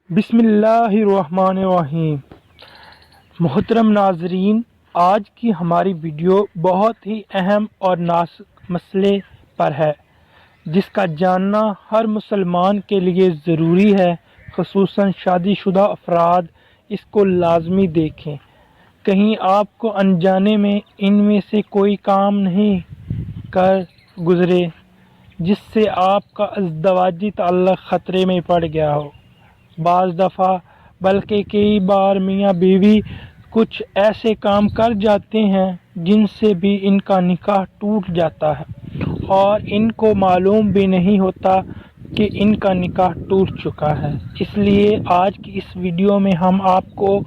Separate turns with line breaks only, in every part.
بسم اللہ الرحمن الرحیم۔ محترم ناظرین، آج کی ہماری ویڈیو بہت ہی اہم اور نازک مسئلے پر ہے جس کا جاننا ہر مسلمان کے لیے ضروری ہے، خصوصاً شادی شدہ افراد اس کو لازمی دیکھیں۔ کہیں آپ کو انجانے میں ان میں سے کوئی کام نہیں کر گزرے جس سے آپ کا ازدواجی تعلق خطرے میں پڑ گیا ہو۔ بعض دفعہ بلکہ کئی بار میاں بیوی کچھ ایسے کام کر جاتے ہیں جن سے بھی ان کا نکاح ٹوٹ جاتا ہے اور ان کو معلوم بھی نہیں ہوتا کہ ان کا نکاح ٹوٹ چکا ہے۔ اس لیے آج کی اس ویڈیو میں ہم آپ کو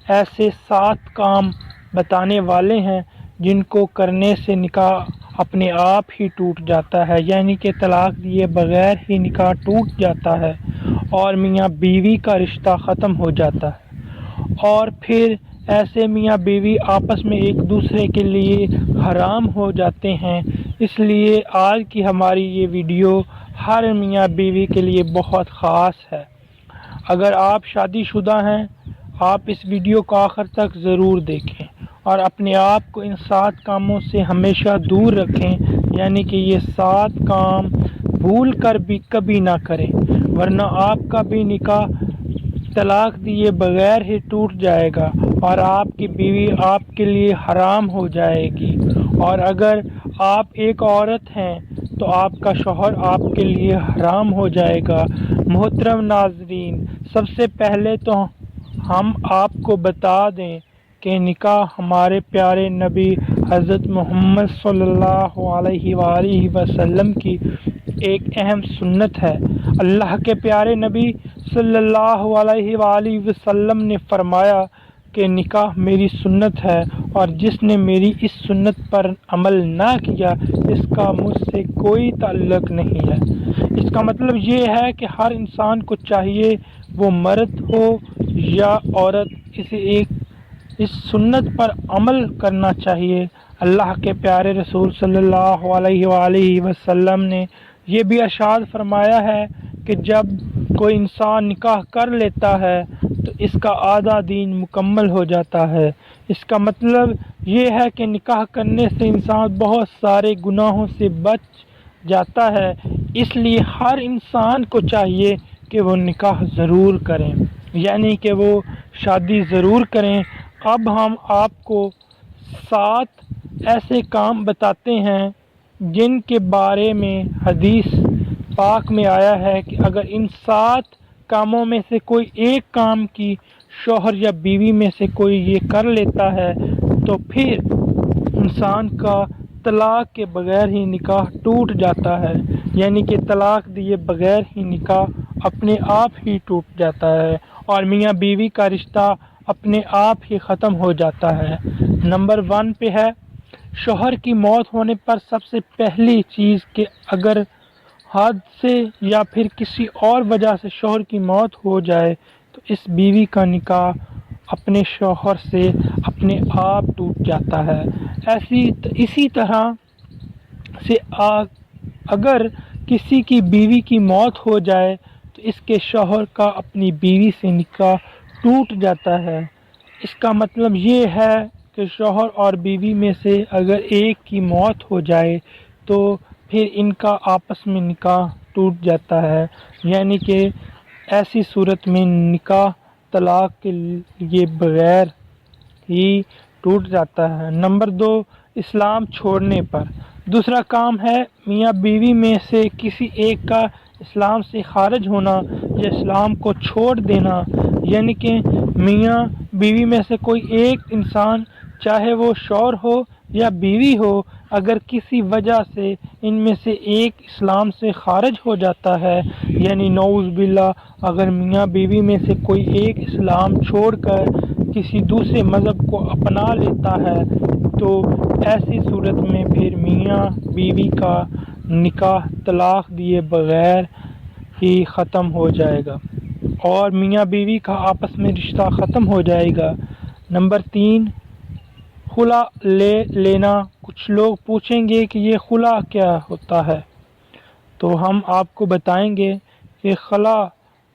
ایسے 7 کام بتانے والے ہیں جن کو کرنے سے نکاح اپنے آپ ہی ٹوٹ جاتا ہے، یعنی کہ طلاق دیے بغیر ہی نکاح ٹوٹ جاتا ہے اور میاں بیوی کا رشتہ ختم ہو جاتا ہے، اور پھر ایسے میاں بیوی آپس میں ایک دوسرے کے لیے حرام ہو جاتے ہیں۔ اس لیے آج کی ہماری یہ ویڈیو ہر میاں بیوی کے لیے بہت خاص ہے۔ اگر آپ شادی شدہ ہیں، آپ اس ویڈیو کو آخر تک ضرور دیکھیں اور اپنے آپ کو ان 7 کاموں سے ہمیشہ دور رکھیں، یعنی کہ یہ 7 کام بھول کر بھی کبھی نہ کریں، ورنہ آپ کا بھی نکاح طلاق دیے بغیر ہی ٹوٹ جائے گا اور آپ کی بیوی آپ کے لیے حرام ہو جائے گی، اور اگر آپ ایک عورت ہیں تو آپ کا شوہر آپ کے لیے حرام ہو جائے گا۔ محترم ناظرین، سب سے پہلے تو ہم آپ کو بتا دیں کہ نکاح ہمارے پیارے نبی حضرت محمد صلی اللہ علیہ وآلہ وسلم کی ایک اہم سنت ہے۔ اللہ کے پیارے نبی صلی اللہ علیہ وآلہ وسلم نے فرمایا کہ نکاح میری سنت ہے، اور جس نے میری اس سنت پر عمل نہ کیا اس کا مجھ سے کوئی تعلق نہیں ہے۔ اس کا مطلب یہ ہے کہ ہر انسان کو چاہیے، وہ مرد ہو یا عورت، اس سنت پر عمل کرنا چاہیے۔ اللہ کے پیارے رسول صلی اللہ علیہ وآلہ وسلم نے یہ بھی ارشاد فرمایا ہے کہ جب کوئی انسان نکاح کر لیتا ہے تو اس کا آدھا دین مکمل ہو جاتا ہے۔ اس کا مطلب یہ ہے کہ نکاح کرنے سے انسان بہت سارے گناہوں سے بچ جاتا ہے۔ اس لیے ہر انسان کو چاہیے کہ وہ نکاح ضرور کریں، یعنی کہ وہ شادی ضرور کریں۔ اب ہم آپ کو 7 ایسے کام بتاتے ہیں جن کے بارے میں حدیث پاک میں آیا ہے کہ اگر ان 7 کاموں میں سے کوئی ایک کام کی شوہر یا بیوی میں سے کوئی یہ کر لیتا ہے تو پھر انسان کا طلاق کے بغیر ہی نکاح ٹوٹ جاتا ہے، یعنی کہ طلاق دیے بغیر ہی نکاح اپنے آپ ہی ٹوٹ جاتا ہے اور میاں بیوی کا رشتہ اپنے آپ ہی ختم ہو جاتا ہے۔ نمبر 1 پہ ہے، شوہر کی موت ہونے پر سب سے پہلی چیز کہ اگر حادثے یا پھر کسی اور وجہ سے شوہر کی موت ہو جائے تو اس بیوی کا نکاح اپنے شوہر سے اپنے آپ ٹوٹ جاتا ہے۔ اسی طرح سے اگر کسی کی بیوی کی موت ہو جائے تو اس کے شوہر کا اپنی بیوی سے نکاح ٹوٹ جاتا ہے۔ اس کا مطلب یہ ہے کہ شوہر اور بیوی میں سے اگر ایک کی موت ہو جائے تو پھر ان کا آپس میں نکاح ٹوٹ جاتا ہے، یعنی کہ ایسی صورت میں نکاح طلاق کے لیے بغیر ہی ٹوٹ جاتا ہے۔ نمبر 2، اسلام چھوڑنے پر۔ دوسرا کام ہے میاں بیوی میں سے کسی ایک کا اسلام سے خارج ہونا یا اسلام کو چھوڑ دینا، یعنی کہ میاں بیوی میں سے کوئی ایک انسان، چاہے وہ شوہر ہو یا بیوی ہو، اگر کسی وجہ سے ان میں سے ایک اسلام سے خارج ہو جاتا ہے، یعنی نعوذ باللہ اگر میاں بیوی میں سے کوئی ایک اسلام چھوڑ کر کسی دوسرے مذہب کو اپنا لیتا ہے تو ایسی صورت میں پھر میاں بیوی کا نکاح طلاق دیے بغیر ہی ختم ہو جائے گا اور میاں بیوی کا آپس میں رشتہ ختم ہو جائے گا۔ نمبر 3، خلا لے لینا۔ کچھ لوگ پوچھیں گے کہ یہ خلا کیا ہوتا ہے، تو ہم آپ کو بتائیں گے کہ خلا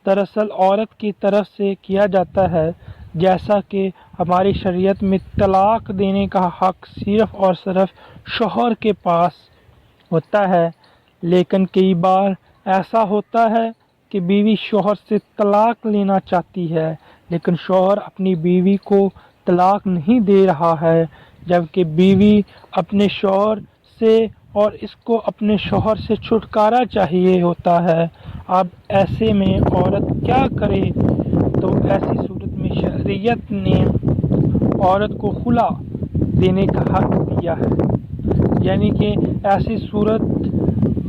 دراصل عورت کی طرف سے کیا جاتا ہے، جیسا کہ ہماری شریعت میں طلاق دینے کا حق صرف اور صرف شوہر کے پاس ہوتا ہے، لیکن کئی بار ایسا ہوتا ہے کہ بیوی شوہر سے طلاق لینا چاہتی ہے، لیکن شوہر اپنی بیوی کو طلاق نہیں دے رہا ہے، جبکہ بیوی اپنے شوہر سے اور اس کو اپنے شوہر سے چھٹکارا چاہیے ہوتا ہے۔ اب ایسے میں عورت کیا کرے؟ تو ایسی صورت میں شریعت نے عورت کو خلا دینے کا حق دیا ہے، یعنی کہ ایسی صورت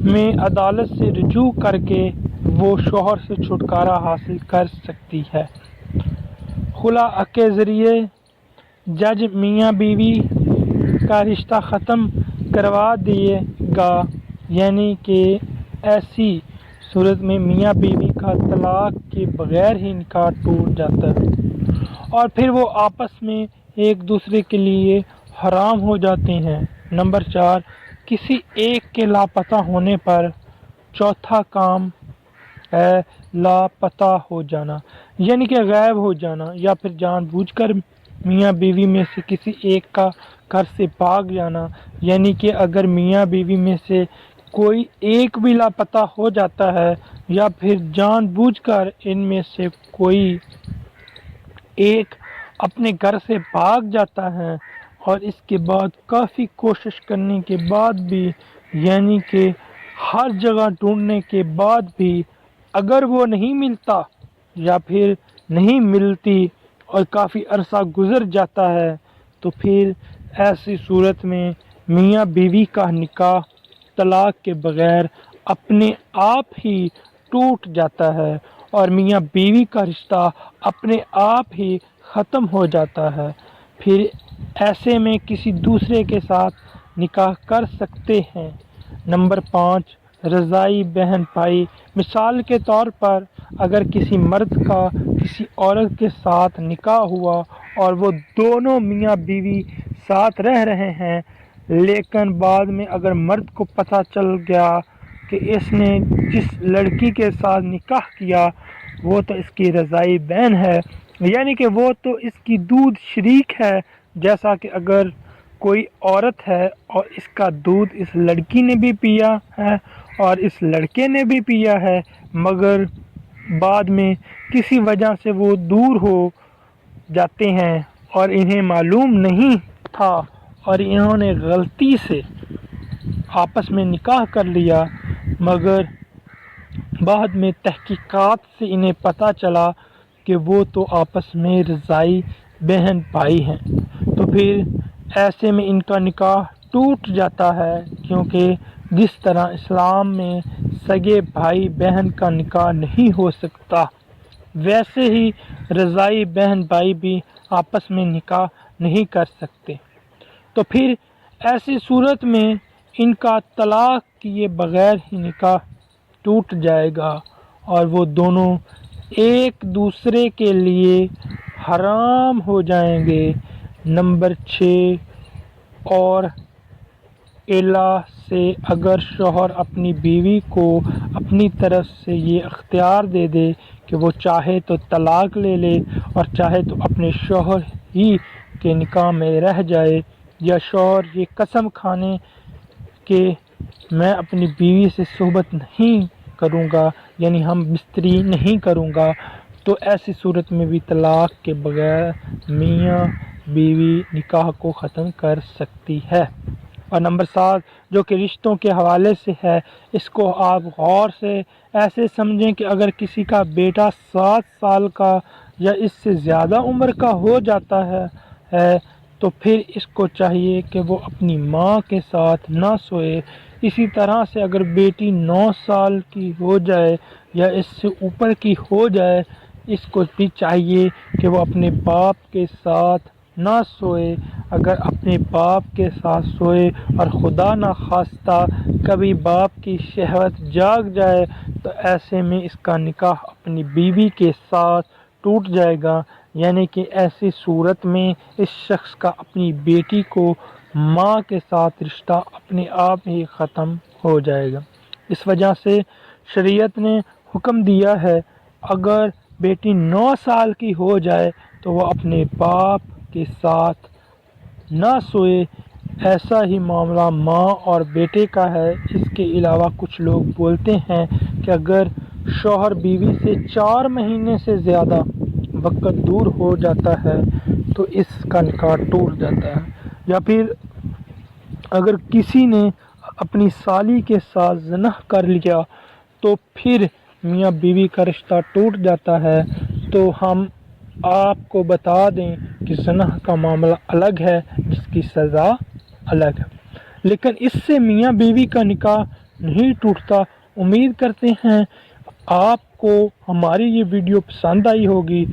میں عدالت سے رجوع کر کے وہ شوہر سے چھٹکارا حاصل کر سکتی ہے۔ خلا کے ذریعے جج میاں بیوی کا رشتہ ختم کروا دے گا، یعنی کہ ایسی صورت میں میاں بیوی کا طلاق کے بغیر ہی نکاح ٹوٹ جاتا ہے اور پھر وہ آپس میں ایک دوسرے کے لیے حرام ہو جاتے ہیں۔ نمبر 4، کسی ایک کے لاپتہ ہونے پر۔ چوتھا کام ہے لاپتہ ہو جانا، یعنی کہ غائب ہو جانا یا پھر جان بوجھ کر میاں بیوی میں سے کسی ایک کا گھر سے بھاگ جانا، یعنی کہ اگر میاں بیوی میں سے کوئی ایک بھی لاپتہ ہو جاتا ہے یا پھر جان بوجھ کر ان میں سے کوئی ایک اپنے گھر سے بھاگ جاتا ہے اور اس کے بعد کافی کوشش کرنے کے بعد بھی، یعنی کہ ہر جگہ ڈھونڈنے کے بعد بھی اگر وہ نہیں ملتا یا پھر نہیں ملتی اور کافی عرصہ گزر جاتا ہے تو پھر ایسی صورت میں میاں بیوی کا نکاح طلاق کے بغیر اپنے آپ ہی ٹوٹ جاتا ہے اور میاں بیوی کا رشتہ اپنے آپ ہی ختم ہو جاتا ہے۔ پھر ایسے میں کسی دوسرے کے ساتھ نکاح کر سکتے ہیں۔ نمبر 5، رضائی بہن بھائی۔ مثال کے طور پر اگر کسی مرد کا کسی عورت کے ساتھ نکاح ہوا اور وہ دونوں میاں بیوی ساتھ رہ رہے ہیں، لیکن بعد میں اگر مرد کو پتہ چل گیا کہ اس نے جس لڑکی کے ساتھ نکاح کیا وہ تو اس کی رضائی بہن ہے، یعنی کہ وہ تو اس کی دودھ شریک ہے، جیسا کہ اگر کوئی عورت ہے اور اس کا دودھ اس لڑکی نے بھی پیا ہے اور اس لڑکے نے بھی پیا ہے، مگر بعد میں کسی وجہ سے وہ دور ہو جاتے ہیں اور انہیں معلوم نہیں تھا اور انہوں نے غلطی سے آپس میں نکاح کر لیا، مگر بعد میں تحقیقات سے انہیں پتہ چلا کہ وہ تو آپس میں رضائی بہن بھائی ہیں، تو پھر ایسے میں ان کا نکاح ٹوٹ جاتا ہے، کیونکہ جس طرح اسلام میں سگے بھائی بہن کا نکاح نہیں ہو سکتا، ویسے ہی رضائی بہن بھائی بھی آپس میں نکاح نہیں کر سکتے، تو پھر ایسی صورت میں ان کا طلاق کیے بغیر ہی نکاح ٹوٹ جائے گا اور وہ دونوں ایک دوسرے کے لیے حرام ہو جائیں گے۔ نمبر 6، اور الا سے اگر شوہر اپنی بیوی کو اپنی طرف سے یہ اختیار دے دے کہ وہ چاہے تو طلاق لے لے اور چاہے تو اپنے شوہر ہی کے نکاح میں رہ جائے، یا شوہر یہ قسم کھانے کہ میں اپنی بیوی سے صحبت نہیں کروں گا، یعنی ہم بستری نہیں کروں گا، تو ایسی صورت میں بھی طلاق کے بغیر میاں بیوی نکاح کو ختم کر سکتی ہے۔ اور نمبر 7، جو کہ رشتوں کے حوالے سے ہے، اس کو آپ غور سے ایسے سمجھیں کہ اگر کسی کا بیٹا 7 سال کا یا اس سے زیادہ عمر کا ہو جاتا ہے تو پھر اس کو چاہیے کہ وہ اپنی ماں کے ساتھ نہ سوئے۔ اسی طرح سے اگر بیٹی 9 سال کی ہو جائے یا اس سے اوپر کی ہو جائے، اس کو بھی چاہیے کہ وہ اپنے باپ کے ساتھ نہ سوئے۔ اگر اپنے باپ کے ساتھ سوئے اور خدا نخواستہ کبھی باپ کی شہوت جاگ جائے تو ایسے میں اس کا نکاح اپنی بیوی کے ساتھ ٹوٹ جائے گا، یعنی کہ ایسی صورت میں اس شخص کا اپنی بیٹی کو ماں کے ساتھ رشتہ اپنے آپ ہی ختم ہو جائے گا۔ اس وجہ سے شریعت نے حکم دیا ہے اگر بیٹی 9 سال کی ہو جائے تو وہ اپنے باپ کے ساتھ نہ سوئے۔ ایسا ہی معاملہ ماں اور بیٹے کا ہے۔ اس کے علاوہ کچھ لوگ بولتے ہیں کہ اگر شوہر بیوی سے 4 مہینے سے زیادہ وقت دور ہو جاتا ہے تو اس کا نکاح ٹوٹ جاتا ہے، یا پھر اگر کسی نے اپنی سالی کے ساتھ زنا کر لیا تو پھر میاں بیوی کا رشتہ ٹوٹ جاتا ہے۔ تو ہم آپ کو بتا دیں کہ زنا کا معاملہ الگ ہے، جس کی سزا الگ ہے، لیکن اس سے میاں بیوی کا نکاح نہیں ٹوٹتا۔ امید کرتے ہیں آپ کو ہماری یہ ویڈیو پسند آئی ہوگی۔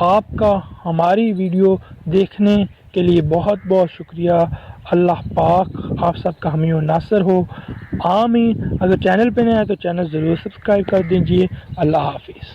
آپ کا ہماری ویڈیو دیکھنے کے لیے بہت بہت شکریہ۔ اللہ پاک آپ سب کا حامی و ناصر ہو، آمین۔ اگر چینل پہ نئے ہیں تو چینل ضرور سبسکرائب کر دیجیے۔ اللہ حافظ۔